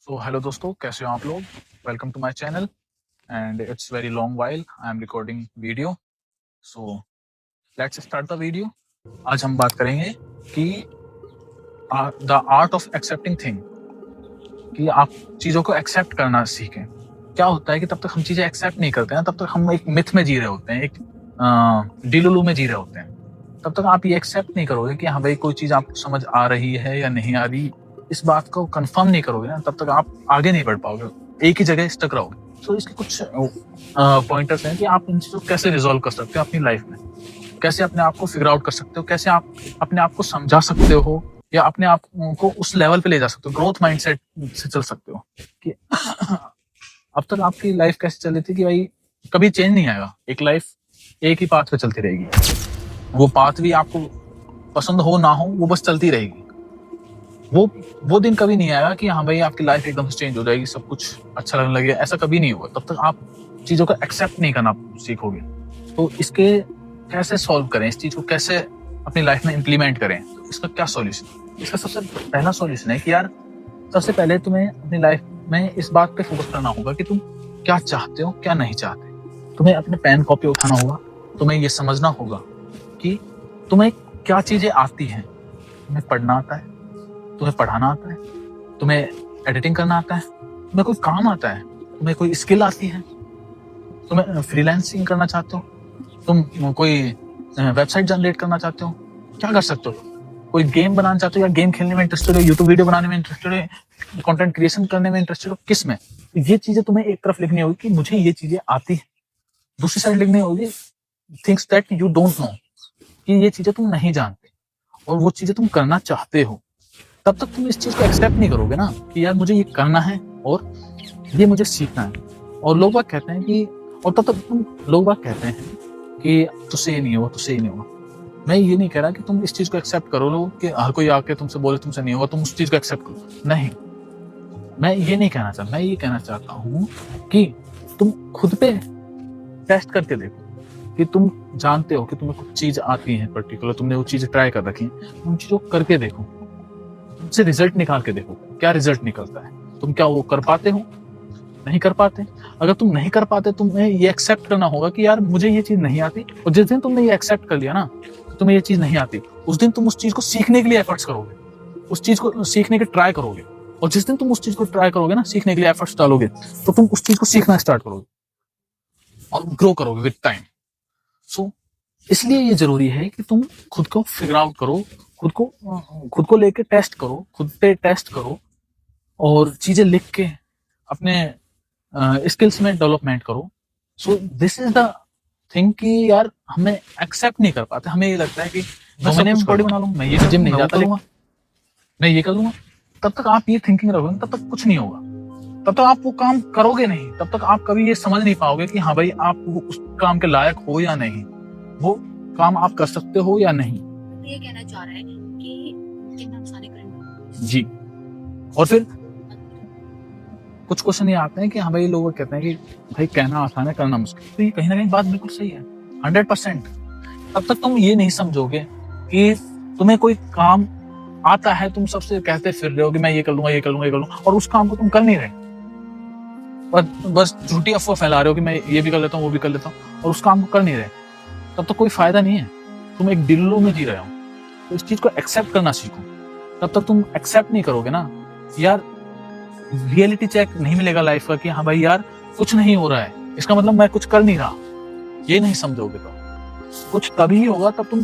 So hello दोस्तों, कैसे हो आप लोग। Welcome to my channel and it's very long while I am recording video. So let's start the video. आज हम बात करेंगे कि the art of accepting thing, कि आप चीज़ों को एक्सेप्ट करना सीखें। क्या होता है कि तब तक हम चीज़ें एक्सेप्ट नहीं करते हैं, तब तक हम एक मिथ में जी रहे होते हैं, एक डिलुलू में जी रहे होते हैं। तब तक आप ये एक्सेप्ट नहीं करोगे कि हाँ भाई कोई चीज़ आपको समझ आ रही है या नहीं आ रही, इस बात को कंफर्म नहीं करोगे ना, तब तक आप आगे नहीं बढ़ पाओगे, एक ही जगह स्टक रहोगे। तो इसके कुछ पॉइंटर्स हैं कि आप इन चीज़ों को कैसे रिजॉल्व कर सकते हो अपनी लाइफ में, कैसे अपने आप को फिगर आउट कर सकते हो, कैसे आप अपने आप को समझा सकते हो या अपने आप को उस लेवल पे ले जा सकते हो, ग्रोथ माइंडसेट से चल सकते हो कि अब तक आपकी लाइफ कैसे चल रही थी कि भाई कभी चेंज नहीं आएगा, एक लाइफ एक ही पाथ पे चलती रहेगी, वो पाथ भी आपको पसंद हो ना हो वो बस चलती रहेगी। वो दिन कभी नहीं आएगा कि हाँ भाई आपकी लाइफ एकदम से चेंज हो जाएगी, सब कुछ अच्छा लगने लगेगा, ऐसा कभी नहीं होगा। तब तक आप चीजों को एक्सेप्ट नहीं करना सीखोगे। तो इसके कैसे सॉल्व करें, इस चीज को कैसे अपनी लाइफ में इम्प्लीमेंट करें, तो इसका क्या सॉल्यूशन। इसका सबसे पहला सॉल्यूशन है कि यार सबसे पहले तुम्हें अपनी लाइफ में इस बात पे फोकस करना होगा कि तुम क्या चाहते हो क्या नहीं चाहते। तुम्हें अपने पेन कॉपी उठाना होगा, तुम्हें ये समझना होगा कि तुम्हें क्या चीजें आती हैं। तुम्हें पढ़ना आता है, तुम्हें पढ़ाना आता है, तुम्हें एडिटिंग करना आता है, तुम्हें कोई काम आता है, तुम्हें कोई स्किल आती है, तुम्हें फ्रीलांसिंग करना चाहते हो, तुम कोई वेबसाइट जनरेट करना चाहते हो, क्या कर सकते हो, कोई गेम बनाना चाहते हो या गेम खेलने में इंटरेस्टेड हो, यूट्यूब वीडियो बनाने में इंटरेस्टेड हो, कंटेंट क्रिएशन करने में इंटरेस्टेड हो, किस में। ये चीजें तुम्हें एक तरफ लिखनी होगी कि मुझे ये चीजें आती है, दूसरी साइड लिखनी होगी things that you don't know, कि ये चीजें तुम नहीं जानते और वो चीजें तुम करना चाहते हो। तब तक तुम इस चीज को एक्सेप्ट नहीं करोगे ना कि यार मुझे ये करना है और ये मुझे सीखना है। और लोग बात कहते हैं कि, और तब तक तुम लोग बात कहते हैं कि तुझसे ये नहीं होगा, तुझसे ये नहीं होगा। मैं ये नहीं कह रहा कि तुम इस चीज को एक्सेप्ट करो लो कि हर कोई आके तुमसे बोले तुमसे नहीं होगा, तुम उस चीज को एक्सेप्ट करो। नहीं, मैं ये नहीं कहना चाहता। मैं ये कहना चाहता हूँ कि तुम खुद पे टेस्ट करके देखो कि तुम जानते हो कि तुम्हें कुछ चीज आती है पर्टिकुलर, तुमने वो चीज ट्राई कर रखी है, उन चीजों को करके देखो, उनसे रिजल्ट निकाल के देखो क्या रिजल्ट निकलता है। तुम क्या वो कर पाते हो, नहीं कर पाते। अगर तुम नहीं कर पाते, तुम्हें ये एक्सेप्ट करना होगा कि यार मुझे ये चीज नहीं आती। और जिस दिन तुमने ये एक्सेप्ट कर लिया ना तुम्हें ये चीज नहीं आती, उस दिन तुम उस चीज को सीखने के लिए एफर्ट्स करोगे, उस चीज को सीखने के ट्राई करोगे। और जिस दिन तुम उस चीज को ट्राई करोगे ना, सीखने के लिए एफर्ट्स डालोगे, तो तुम उस चीज को सीखना स्टार्ट करोगे और ग्रो करोगे विद टाइम। सो इसलिए ये जरूरी है कि तुम खुद को फिगर आउट करो, खुद को लेके टेस्ट करो, खुद पे टेस्ट करो और चीजें लिख के अपने स्किल्स में डेवलपमेंट करो। So this is the thing कि यार हमें एक्सेप्ट नहीं कर पाते। हमें ये लगता है कि मैं बॉडी बना लूं, मैं ये जिम नहीं जाता लूंगा, मैं ये कर लूंगा। तब तक आप ये थिंकिंग रखोगे, तब तक कुछ नहीं होगा, तब तक आप वो काम करोगे नहीं, तब तक आप कभी ये समझ नहीं पाओगे कि हाँ भाई आप उस काम के लायक हो या नहीं, वो काम आप कर सकते हो या नहीं। ये कहना चाह रहा है कि कितना आसान है जी। और फिर कुछ क्वेश्चन ये आते हैं कि हाँ भाई लोग कहते हैं कि भाई कहना आसान है करना मुश्किल। तो ये कहीं ना कहीं बात बिल्कुल सही है 100%। तब तक तुम ये नहीं समझोगे कि तुम्हें कोई काम आता है, तुम सबसे कहते फिर रहे हो कि मैं ये कर लूंगा ये कर लूंगा ये कर लूंगा, और उस काम को तुम कर नहीं रहे, पर बस झूठी अफवाह फैला रहे हो कि मैं ये भी कर लेता हूँ वो भी कर लेता हूँ, और उस काम को कर नहीं रहे। तब तो कोई फायदा नहीं है, तुम एक डिल्लू में जी रहे हो। तो इस चीज को एक्सेप्ट करना सीखो। तब तक तुम एक्सेप्ट नहीं करोगे ना यार, रियलिटी चेक नहीं मिलेगा लाइफ का कि हाँ भाई यार कुछ नहीं हो रहा है, इसका मतलब मैं कुछ कर नहीं रहा, ये नहीं समझोगे तो कुछ तभी होगा। तब तुम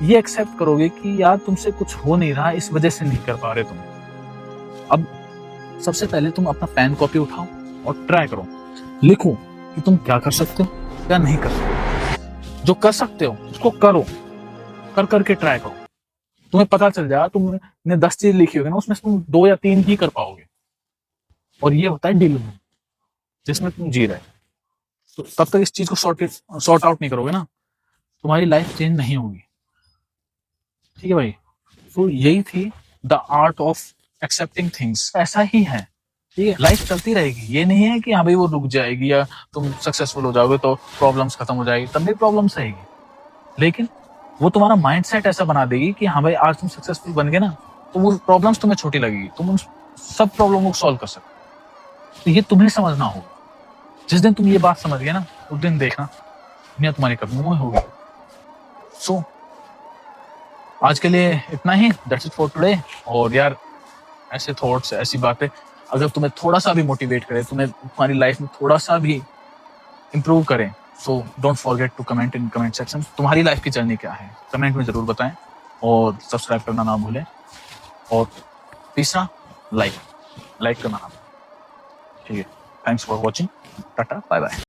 ये एक्सेप्ट करोगे कि यार तुमसे कुछ हो नहीं रहा, इस वजह से नहीं कर पा रहे तुम। अब सबसे पहले तुम अपना पेन कॉपी उठाओ और ट्राई करो, लिखो कि तुम क्या कर सकते हो क्या नहीं कर सकते। जो कर सकते हो उसको करो, कर करके ट्राई करो, तुम्हें पता चल जाएगा। तुमने 10 चीज लिखी होगी ना, उसमें से तुम 2 या 3 ही कर पाओगे, और ये होता है डील जिसमें तुम जी रहे। तो तब तक इस चीज को सॉर्ट आउट नहीं करोगे ना, तुम्हारी लाइफ चेंज नहीं होगी। ठीक है भाई। तो यही थी the art of accepting things. ऐसा ही है, ठीक है, लाइफ चलती रहेगी। ये नहीं है कि हाँ भाई वो रुक जाएगी या तुम सक्सेसफुल हो जाओगे तो प्रॉब्लम्स खत्म हो जाएगी, तब भी प्रॉब्लम्स रहेगी, लेकिन वो तुम्हारा माइंडसेट ऐसा बना देगी कि हाँ भाई आज तुम सक्सेसफुल बन गए ना, तो वो प्रॉब्लम्स तुम्हें छोटी लगेगी, तुम उन सब प्रॉब्लम को सॉल्व कर सकते हो। तो ये तुम्हें समझना होगा। जिस दिन तुम ये बात समझ गए ना, उस दिन देखना दुनिया तुम्हारे कदमों में होगी। सो आज के लिए इतना ही, दैट्स इट फॉर टुडे। और यार ऐसे थॉट्स, ऐसी बातें अगर तुम्हें थोड़ा सा भी मोटिवेट करे, तुम्हें तुम्हारी लाइफ में थोड़ा सा भी इम्प्रूव करें, so don't forget to comment in comment section. तुम्हारी लाइफ की जर्नी क्या है, कमेंट में जरूर बताएं और सब्सक्राइब करना ना भूलें। और तीसरा, लाइक करना ना भूलें। ठीक है, thanks for watching, tata bye bye.